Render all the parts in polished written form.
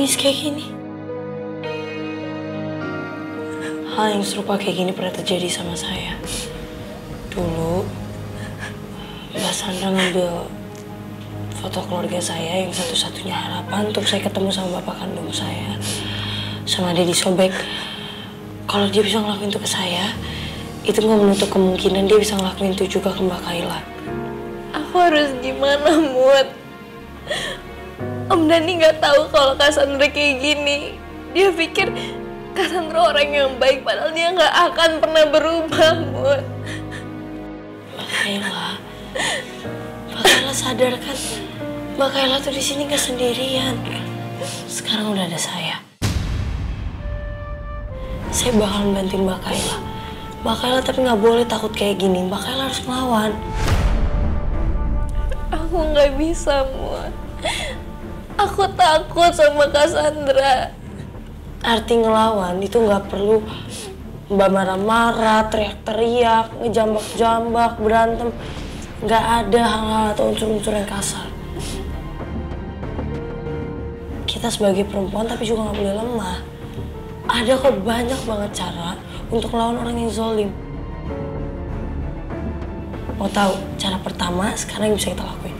nangis kayak gini. Hal yang serupa kayak gini pernah terjadi sama saya. Dulu, Mbak Sandra ngambil foto keluarga saya yang satu-satunya harapan untuk saya ketemu sama bapak kandung saya. Sama dia disobek. Kalau dia bisa ngelakuin itu ke saya, itu nggak menutup kemungkinan dia bisa ngelakuin itu juga ke Mbak Kayla. Aku harus gimana, Mut? Om Dhani nggak tahu kalau Kak Sandra kayak gini. Dia pikir Kak Sandra orang yang baik, padahal dia nggak akan pernah berubah, Mut. Mbak Kayla sadar kan? Mbak Kayla tuh di sini nggak sendirian. Sekarang udah ada saya. Saya bakal bantuin Mbak Kayla. Mbak Kayla tapi nggak boleh takut kayak gini. Mbak Kayla harus melawan. Aku nggak bisa, Mut. Aku takut sama Kak Sandra. Arti ngelawan itu nggak perlu Mbak marah-marah, teriak-teriak, ngejambak-jambak, berantem. Nggak ada hal-hal atau unsur-unsur yang kasar. Kita sebagai perempuan tapi juga nggak boleh lemah. Ada kok banyak banget cara untuk melawan orang yang zolim. Mau tahu cara pertama sekarang yang bisa kita lakuin?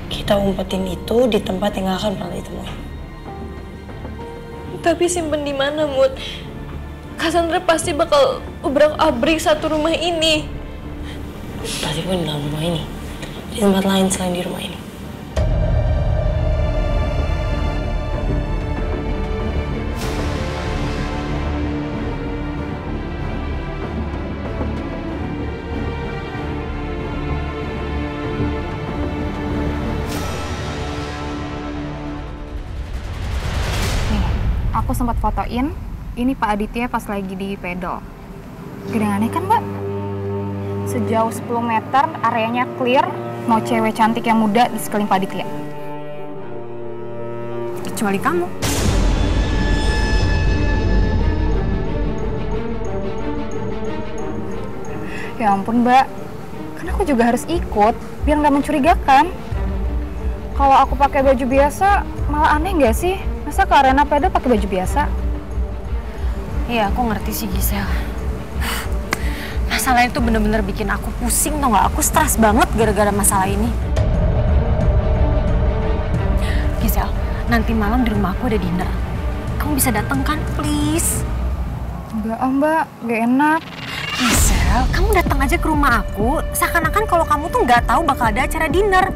Kita umpetin itu di tempat yang gak akan pernah ditemuin. Tapi simpen di mana, Mut? Kak Sandra pasti bakal ubrak-abrik satu rumah ini. Berarti bukan di dalam rumah ini. Di tempat lain selain di rumah ini. Aku sempat fotoin, ini Pak Aditya pas lagi di pedal. Gak ada yang aneh kan, Mbak? Sejauh 10 meter, areanya clear, mau cewek cantik yang muda di sekeliling Pak Aditya. Kecuali kamu. Ya ampun, Mbak. Kan aku juga harus ikut, biar nggak mencurigakan. Kalau aku pakai baju biasa, malah aneh nggak sih? Masa ke arena pedal pakai baju biasa? Iya, aku ngerti sih, Gisel. Masalah itu bener-bener bikin aku pusing, tau gak? Aku stres banget gara-gara masalah ini. Gisel, nanti malam di rumah aku ada dinner. Kamu bisa datang kan, please? Enggak, Mbak. Gak enak. Gisel, kamu datang aja ke rumah aku, seakan-akan kalau kamu tuh nggak tahu bakal ada acara dinner.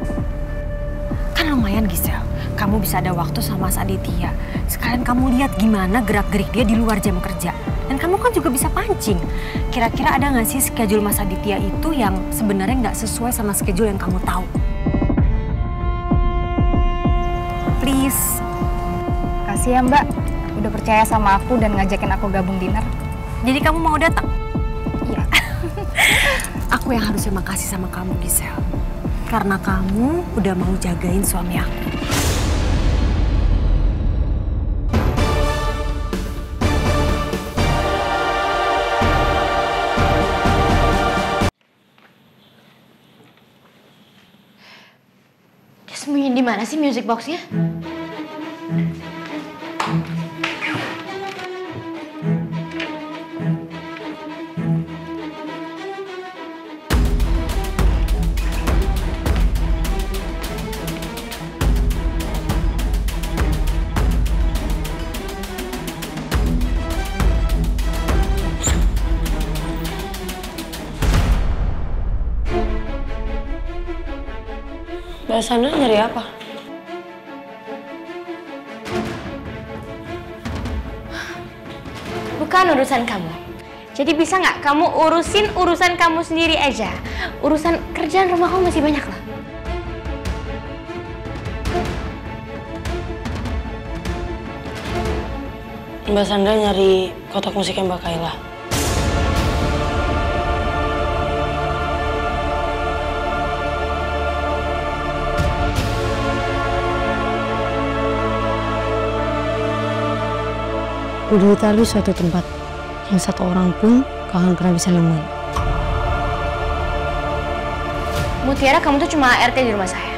Kan lumayan, Gisel. Kamu bisa ada waktu sama Mas Aditya. Sekalian kamu lihat gimana gerak-gerik dia di luar jam kerja. Dan kamu kan juga bisa pancing. Kira-kira ada nggak sih schedule Mas Aditya itu yang sebenarnya nggak sesuai sama schedule yang kamu tahu? Please. Kasih ya, Mbak. Udah percaya sama aku dan ngajakin aku gabung dinner. Jadi kamu mau datang? Iya. Aku yang harusnya makasih sama kamu, Gisel. Karena kamu udah mau jagain suami aku. Sembunyi di mana sih music box-nya? Mbak Sandra nyari apa? Bukan urusan kamu. Jadi bisa nggak kamu urusin urusan kamu sendiri aja? Urusan kerjaan rumah kamu masih banyak lah. Mbak Sandra nyari kotak musiknya Mbak Kayla. Udah ditaruh di suatu tempat yang satu orang pun gak akan pernah bisa nemuin. Mutiara, kamu tuh cuma RT di rumah saya.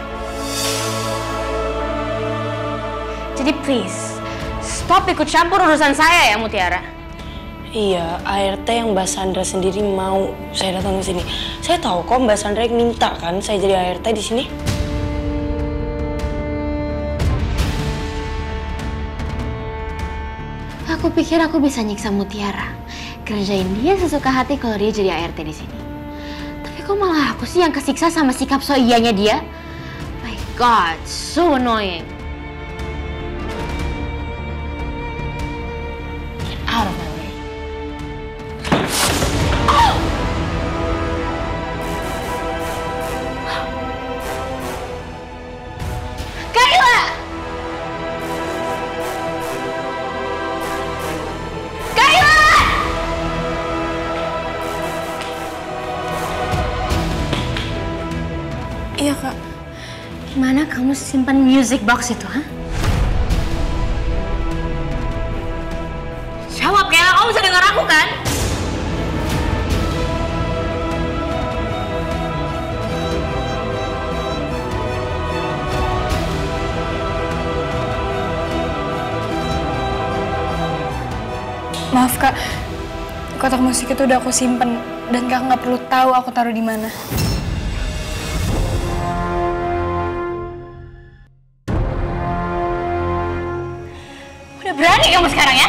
Jadi please, stop ikut campur urusan saya ya Mutiara. Iya, ART yang Mbak Sandra sendiri mau saya datang ke sini. Saya tahu kok Mbak Sandra yang minta kan saya jadi ART di sini. Aku pikir aku bisa nyiksa Mutiara, kerjain dia sesuka hati kalau dia jadi ART di sini. Tapi kok malah aku sih yang kesiksa sama sikap so iyanya dia? My God, so annoying. Get out of my way. Kayla! Kayla! Iya, Kak. Gimana kamu simpan music box itu, ha? Jawab, Kayla. Kamu bisa dengar aku, kan? Maaf, Kak. Kotak musik itu udah aku simpen dan Kak nggak perlu tahu aku taruh di mana. Udah berani kamu sekarang ya?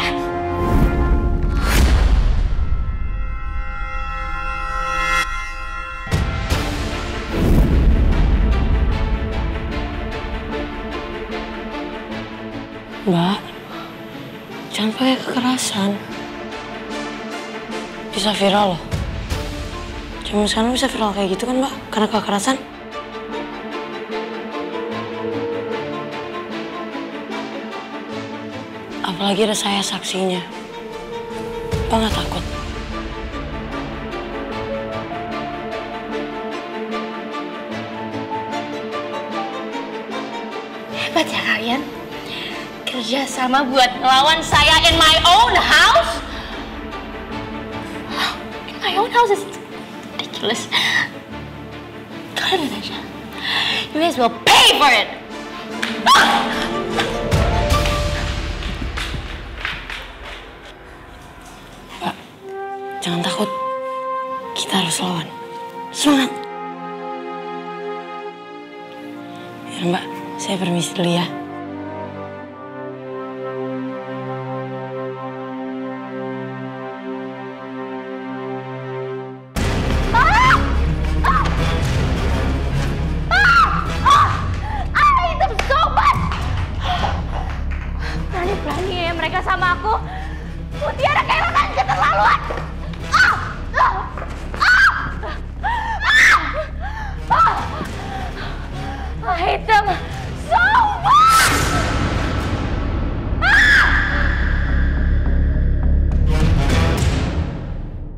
Mbak, jangan pakai kekerasan. Bisa viral loh. Cuma sekarang bisa viral kayak gitu kan Mbak, karena kekerasan. Apalagi ada saya saksinya. Mbak nggak takut? Hebat ya kalian. Kerja sama buat ngelawan saya in my own house. In my own house is ridiculous. Kalian lihat aja. You guys will pay for it. Mbak, jangan takut. Kita harus lawan. Semangat. Ya Mbak, saya permisi dulu ya. Berani-berani ya mereka sama aku. Mutiara kehilangan keterlaluan.